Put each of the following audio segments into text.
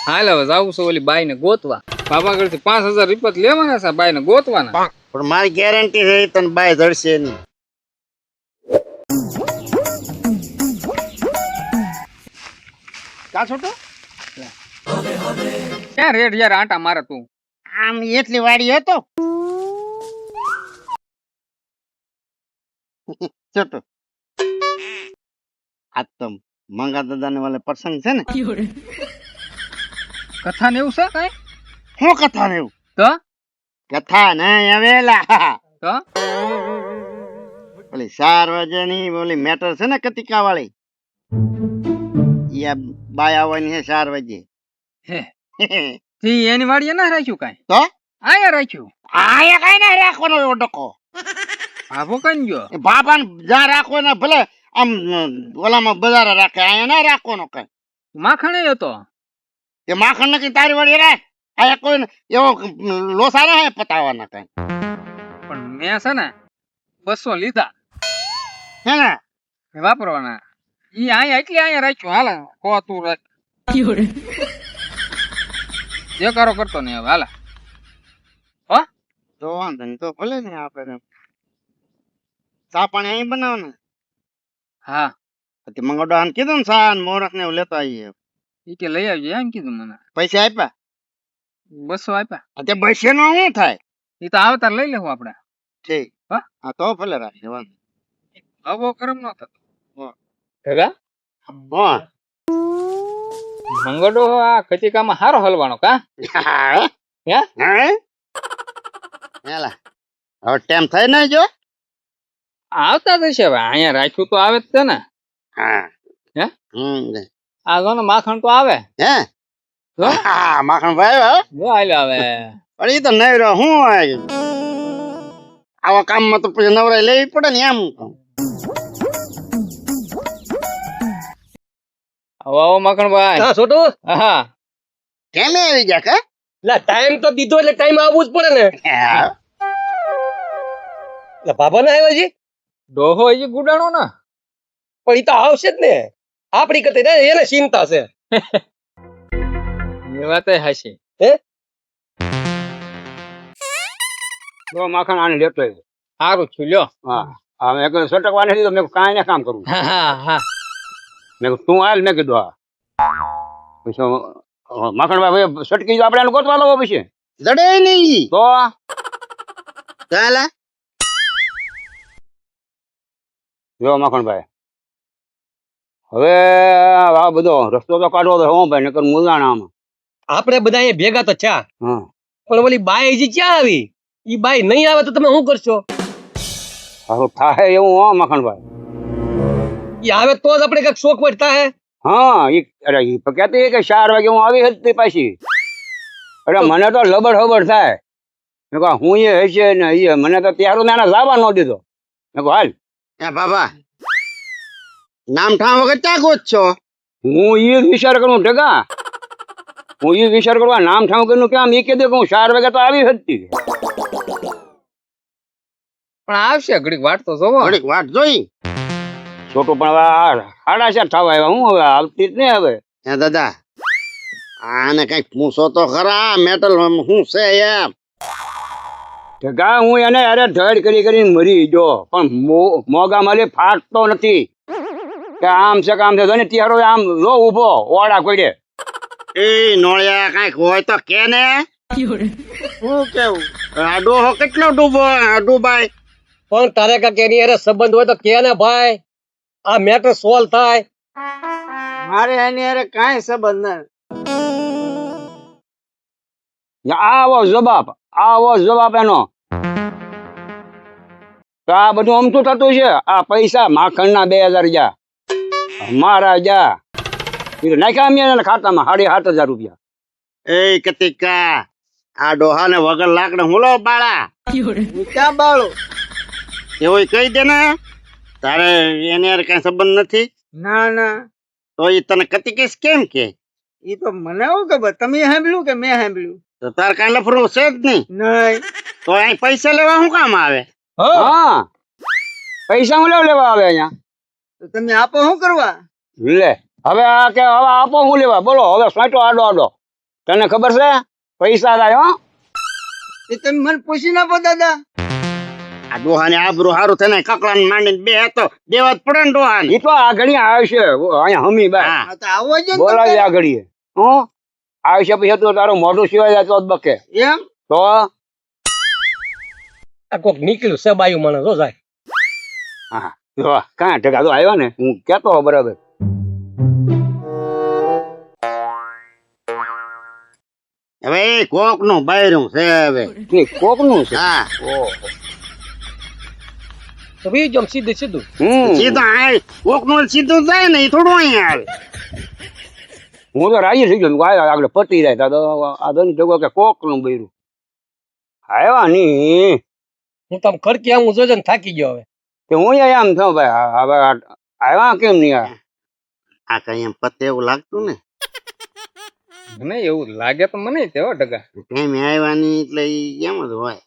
હાલ હવે જાવું છે ઓલી બાઈ ને ગોતવા. બાપા ઘરથી 5000 રૂપિયા લેવાના છે બાઈ ને ગોતવાના. પણ મારી ગેરંટી છે તને બાય જડશે નહીં. કા છોટો ક્યાં રેડ યાર આંટા મારે તું? આમ એટલી વાડી હતો છોટો. આ તો મંગા દાદા ને વાલે પ્રસંગ છે ને. કથા ને એવું છે કઈ? શું કથા ને એવું? તો કથા નહીં આવેલા. તો ઓલી 4 વાગ્યાની ઓલી મેટર છે ને કતિકા વાળી, ઈ બાય આવવાની છે 4 વાગે. હે તી એની વાડીએ ના રાખ્યું કઈ? તો આયા રાખ્યું. આયા કઈ ના રાખવાનો એવો ડકો. આવો કઈ ગયો બાપા ને જ્યાં રાખવાનો ભલે આમ ઓલામાં બજાર રાખે, આયા ના રાખવાનો કઈ. માખણે હતો એ માખણ ને કઈ તારી વાળી રાખ. આયા કોઈ એવો લોસા ના હે પતાવવાના કઈ. પણ મેં છે ને 200 લીધા હે ને એ વાપરવાના. ઈ આયા એટલે આયા રાખ્યું. હાલ કો તું રાખ જે કરો કરતો નહીં હવે. હાલ હો તો વાંધો નહીં, તો ભલે ને આપણે ચા પાણી અહીં બનાવો ને. હા મંગળો આને કીધું ને સા મોરસ ને એવું લેતો આવીએ. ઈ કે લઈ આવજે એમ કીધું મને. પૈસા આપ્યા? 200 આપ્યા. અત્યારે પૈસા નો શું થાય? ઈ તો આવતાર લઈ લેવું આપણે. ઠીક. હા હા તો ભલે રાખે વાંધો. આવો કરમ ન થતો. ભેગા હા મંગળો આ કચિકામાં હારો હલવાનો કા? હે હે હેલા હવે ટાઈમ થાય ને જો આવતા જશે હવે. અહીંયા રાખ્યું તો આવે જ છે ને. હા હે હમ આ જો ને માખણ તો આવે. હે જો હા માખણ ભાઈ હો જો હાલ્યો આવે. પણ ઈ તો નહીં રહ્યો. હું હોય આવા કામમાં તો પછી નવરાઈ લેવી પડે ને એમ. આવો આવો માખણભાઈ. હા છોટુ, હા કેમ આવી જા કે એટલે ટાઈમ તો દીધો એટલે ટાઈમ આવવું જ પડે ને. એટલે બાબા ના આવ્યા છે ડોહો એ ગુડાણો ને. પણ ઈ તો આવશે જ ને. આપડી કરતા એને ચિંતા છે. એ વાત હાચી. હે તો માખણ આને લેતો આવ્યો. સારું છું લ્યો. હા મેં કીધું સટકવા નથી તો મેં કાંઈ ને કામ કરવું. હા હા હા મેં કીધું તું હાલ. મેં કીધું હા પછી માખણભાઈ સટકી આપણે એને ગોતવા લાવો પછી જડે નહીં તો ચાલા જો માખણભાઈ હવે આ બધો રસ્તો તો કાઢવો તો હું ભાઈ નકર મુદાણા આમાં. આપણે બધા અહીંયા ભેગા તો ચા, હા પણ ઓલી બાઈ હજી ક્યાં આવી? ઈ બાઈ નહીં આવે તો તમે શું કરશો? હારું થાય એવું હો માખણભાઈ. ઈ આવે તો જ આપણે કઈક શોખ વટ થાય. હા ઈ અરે ઈ કહેતી કે 4 વાગે હું આવી હતી પાછી. અરે મને તો લબડ હબડ થાય. મેં કહું હું એ હશે ને એ મને તો ત્યારે નાના લાવવા ન દીધો. મેં કહું હાલ એ બાબા નામ ઠામ વગર ક્યાં ગોત છો? હું એ વિચાર કરું ઢગા. હું એ વિચાર કરવા નામ ઠામ કરું કેમ એ કહી દે કે હું 4 વાગે તો આવી હતી. પણ આવશે ઘડીક વાટ તો જોવો. ઘડીક વાટ જોઈ. છોટું પણ હવે 4:30 થવા આવ્યા. હું હવે આવતી જ નહીં હવે. હે દાદા આને કઈક પૂછો તો ખરા મેટલ શું છે એમ. ઢગા હું એને અરે ધડ કરીને મરી ગયો પણ મોગા મારી ફાટતો નથી કે આમ છે કે આમ છે. જોને ત્યારે આમ લો ઉભો ઓડા કોઈ દે. એ નોળિયા કઈક હોય તો કે ને. શું કેવું આ ડોહો કેટલો ડૂબાય. પણ તારે કાંઈક એની હારે સંબંધ હોય તો કે ને ભાઈ, આ મેટર સોલ્વ થાય. મારે એની હારે કાંઈ સંબંધ નથી. આવો જવાબ એનો. તો આ બધું અમથું થતું છે. આ પૈસા માખણના 2000 જા મારા જા નાખ્યા અમે એના ખાતામાં 7,500 રૂપિયા. એ કતિકા આ ડોહા ને વગર લાકડે હું લો બાળા. ક્યાં બાળો એવું કહી દે ને. તારે એની હારે કઈ સંબંધ નથી? ના ના તો એ તને કતિકેશ કેમ કે? ઈ તો મને શું ખબર, તમે સાંભળ્યું કે મેં સાંભળ્યું? તો તાર કઈ લફરું છે જ નહીં. નહીં તો અહીં પૈસા લેવા શું કામ આવે? હા પૈસા હું લેવા આવે અહીંયા? તો તમે આપો શું કરવા? લે હવે આ કે હવે આપો હું લેવા બોલો. હવે સાંટો આડો તને ખબર છે પૈસા થાય હો એ તમે મને પૂછી નાખો દાદા. આ ડોહાને આબરૂ હારું થઈને કકડાને માંડીને બે તો દેવા જ પડે ને ડોહાને. ઈ તો આ ઘડી આવશે અહીંયા હમી બાય હા હા તો આવો જ ને બોલાવી તમે. આ ઘડીએ હું આવશે પછી તું તારું મોઢું સિવાય જતો જ બકે એમ તો આ કોક નીકળ્યું છે બાયું માણસ હો સાહેબ. હા જો કાં ટકા તો આવ્યો ને હું કેતો હોઉં બરાબર હવે કોક નું બાયરું છે હવે. કોક નું છે હા ઓહો તો બી જમ સીધું સીધું. સીધો આ કોક નું સીધું જાય ને એ થોડું અહીંયા આવે. હું તો રાજી થઈ ગયો આગળ પતી જાય તો આ ધન જગો કે કોક નું બૈરું આવ્યા ની હું તમ ખડકી આવું જોજે ને થાકી ગયો હવે. કે હું આમ થયો ભાઈ હવે આવ્યા કેમ નહીં આ આ કઈ એમ પતે એવું લાગતું ને મને એવું લાગે તો મને તે હો ટકા ટાઈમે આવ્યા નહીં એટલે ઈ એમ જ હોય.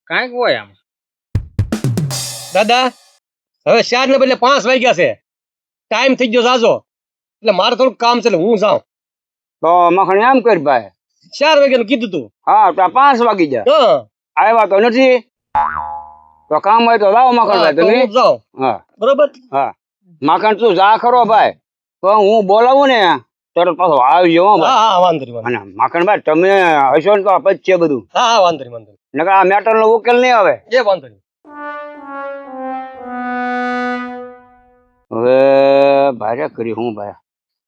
કાંઈક હોય આમ. દાદા હવે 4 ને બદલે 5 વાગ્યા છે. ટાઈમ થઈ ગયો જાજો એટલે મારે થોડું કામ છે એટલે હું જાઉં. તો મખણ એમ કર ભાઈ 4 વાગ્યાનું કીધું તું. હા તો 5 વાગી જાય હા આવ્યા તો નથી તો કામ હોય તો લાવો મખણ હા, ભાઈ તો તમે હું જાઉં હા બરોબર. હા મખણ તું જા ખરો ભાઈ તો હું બોલાવું ને તરત પાછો આવજો હો હા ભાઈ હા વાંધો નહીં અને મખણ ભાઈ તમે હશો ને તો પચશે બધું હા હા વાંધો નહીં વાંધો નકર આ મેટર નો ઉકેલ નહીં આવે નહીં એ વાંધો નહીં. હવે ભારે કરી હું ભાઈ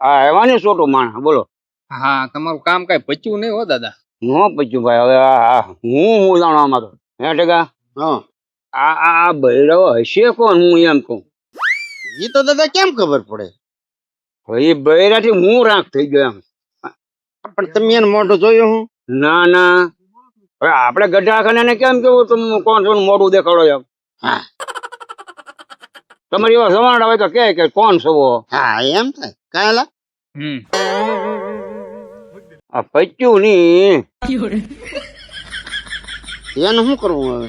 આ આવ્યા ને છોટું માણસ બોલો હા તમારું કામ કઈ પચ્યું નહીં હો દાદા. નો પચ્યું ભાઈ હવે હું જાણો આમાં તો હે ટકા હા આ બૈરવ હશે કોણ હું એમ કહું ઈ તો દાદા કેમ ખબર પડે? હવે એ બૈરાથી હું રાખ થઈ ગયો એમ પણ તમે એને મોઢું જોયું હું? ના ના હવે આપણે ગઢા ખાને કેમ કેવું તમે કોણ છો ને મોઢું દેખાડો એમ હા તમારી એવા જવાના હોય તો કે કોણ છો હા એમ થાય કાયલા આ પચ્યું ની એનું શું કરવું હવે?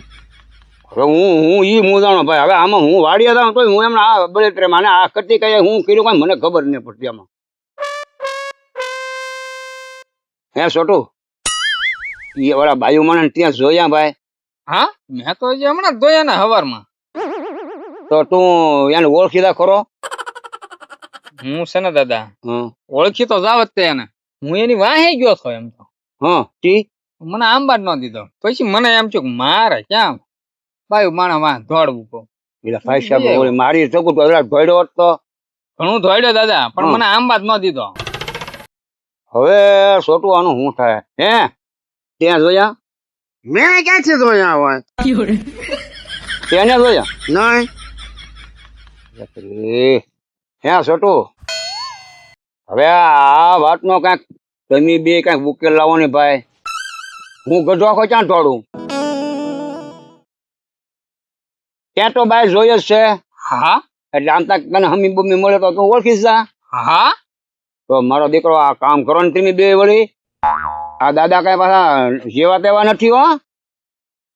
હવે હું ઈ મુજાણો ભાઈ હવે આમાં હું વાડિયા જાઉં તો હું એમને આ બળેત્રે મને આ કરતી કઈ હું કર્યું કઈ મને ખબર નહીં પડતી આમાં હે છોટું એ વાળા બાયુ મને ત્યાં જોયા ભાઈ હા મેં તો હજી હમણાં જ ધોયા ને હવારમાં. તો તું એને ઓળખીતા ખરો હું છે ને દાદા હં ઓળખી તો જાવ જ તે એને. હું એની વાહે ગયો છો એમ તો હં ટી મને આંબા જ ન દીધો. પછી મને એમ થયું કે મારે ક્યાં બાયું માણા વાહ દોડવું કહું. એટલે ભાઈ સાહેબ ઓલી મારી શકું તો ધોડ્યો હોત તો ઘણું દોડ્યો દાદા પણ મને આંબા જ ન દીધો. હવે છોટું આનું શું થાય હે ત્યાં જોયા મેં ક્યાંથી જોયા હોય? તેને જોયા નહીં. હે છોટું હવે આ વાતનો કાંઈક તમે બે કાંઈક ઉકેલ લાવો ને ભાઈ હું ગઢો આખો ક્યાં દોડું ત્યાં તો ભાઈ જોઈએ જ છે હા એટલે આમ તક તને હમી બમી મળે તો તું ઓળખીશ જા હા તો મારો દીકરો આ કામ કરો ને તમે બે વળી આ દાદા કઈ પાછા જેવા તેવા નથી હો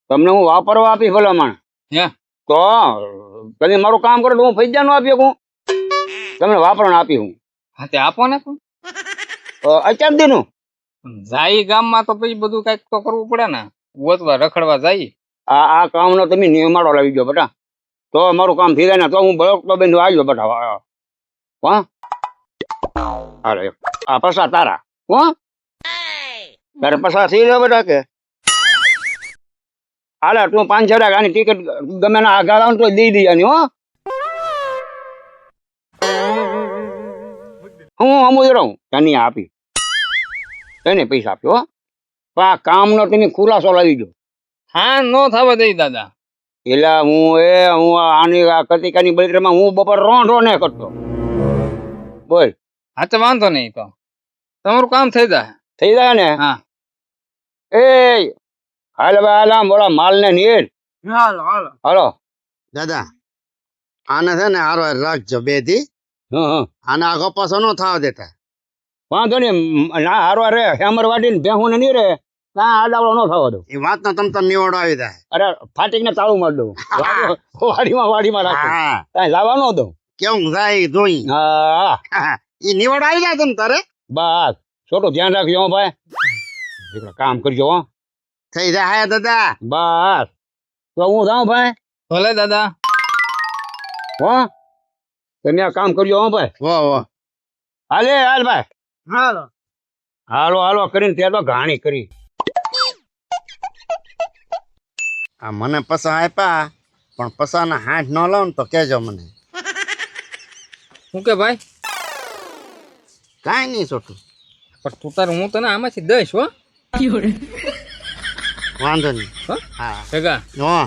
તમને હું વાપરવા આપીશ ભલામણ હે તો તમે મારું કામ કરો તો હું પૈસા નો આપી શકું તમને વાપરણ આપી હું હા તે આપો ને પણ. અત્યાર દીનું જાય ગામમાં તો પછી બધું કઈક તો કરવું પડે ને. ગોતવા રખડવા જાય. આ કામનો તમે નિયમાડો લાવી ગયો બેટા તો મારું કામ થઈ જાય ને તો હું બળક તો બેન આવ્યો બેટા હા અરે આ પૈસા તારા હો તારે પૈસા થઈ જાય બેટા કે હાલે તું 5-6 આની ટિકિટ ગમે ના આગળ આવ તો દઈ દઈવાની હો હું અમુજ રહું તને આપી એને પૈસા આપ્યો હો પણ આ કામનો તમે ખુલાસો લાવી ગયો હા નો થવા દઈ દાદા. એટલે હું આની કતિકાની બળતરામાં હું બપોર રોંઢો ને કરતો બોલ હા તો વાંધો નહીં તો તમારું કામ થઈ જાય. થઈ જાય ને હા એ હાલ ભાઈ હાલ બોલા માલ ને નીર હાલો હાલો હાલો દાદા આને છે ને હારો રાખજો બે થી. હા આને આગો પાછો ન થવા દેતા. વાંધો નહીં ના હારવા રે હેમર વાટીને ભેહું ને નહીં રે ના આડાવડો ન થવા દઉં એ વાતનો તમ તાર નિવડો આવી જાય. અરે ફાટીને તાળું મારી દઉં વાડીમાં રાખું હા કાંઈ લાવવા ન દઉં કેવું જાય જોઈ. હા એ નિવડો આવી જાય તમ તારે. બસ છોટું ધ્યાન રાખજો હો ભાઈ દીકરા કામ કરજો હો થઈ જાય દાદા. બસ તો હું જાઉં ભાઈ ભલે દાદા. હો તમે આ કામ કરજો હો ભાઈ વાહ વાહ. હાલે હાલ ભાઈ હાલો. હાલો હાલો કરીને ત્યાં તો ઘાણી કરી આ મને પસા આપ્યા પણ પસાના હાથ ન લાવ ને તો કહેજો મને. શું કે ભાઈ? કાંઈ નહીં છોટું, પણ તું તારે હું તને આમાંથી દઈશ હો. વાંધો નહીં. હો? હા ભેગા હા.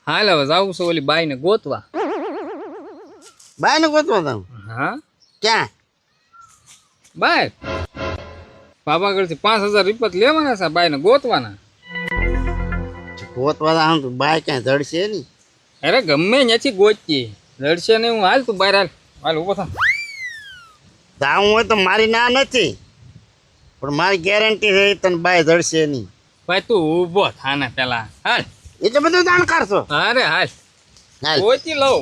હાલ હવે જાવું છે ઓલી બાઈને ગોતવા. બાયને ગોતવા દઉં. હા ક્યાં? બાય પાવાગઢથી 5000 રૂપિયા લેવાના છે બાઈને ગોતવાના. ગોતવા દઉં તો બાય ક્યાંય ધડશે નહીં. અરે ગમે ત્યાંથી ગોતીએ લડશે નહીં. હું હાલ તું બહાર હાલ. હાલ ઉભો થા. જાવું હોય તો મારી ના નથી, પણ મારી ગેરંટી છે તને બાય ધડશે નહીં. ભાઈ તું ઊભો થા ને પેલા હાલ. એટલે બધું જાણકાર છો. અરે હાલ હાલ. ગોતી લઉં.